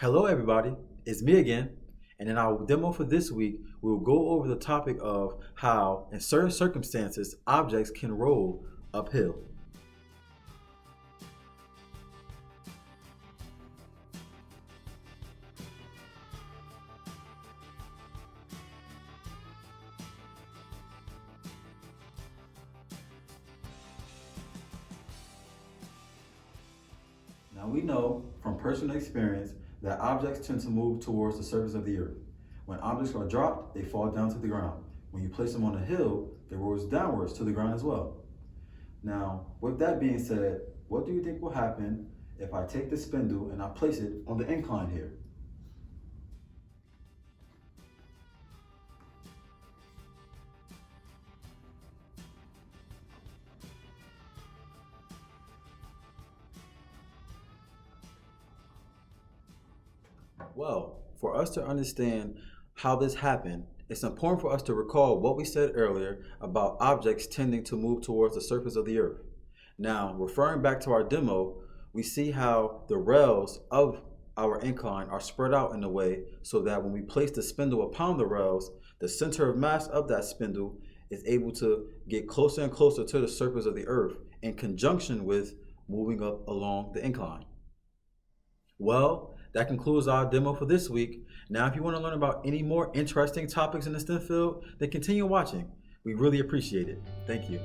Hello everybody, it's me again, and in our demo for this week, we'll go over the topic of how, in certain circumstances, objects can roll uphill. Now we know from personal experience that objects tend to move towards the surface of the earth. When objects are dropped, they fall down to the ground. When you place them on a hill, they roll downwards to the ground as well. Now, with that being said, what do you think will happen if I take the spindle and I place it on the incline here? Well, for us to understand how this happened, it's important for us to recall what we said earlier about objects tending to move towards the surface of the earth. Now, referring back to our demo, we see how the rails of our incline are spread out in a way so that when we place the spindle upon the rails, the center of mass of that spindle is able to get closer and closer to the surface of the earth in conjunction with moving up along the incline. Well, that concludes our demo for this week. Now, if you want to learn about any more interesting topics in the STEM field, then continue watching. We really appreciate it. Thank you.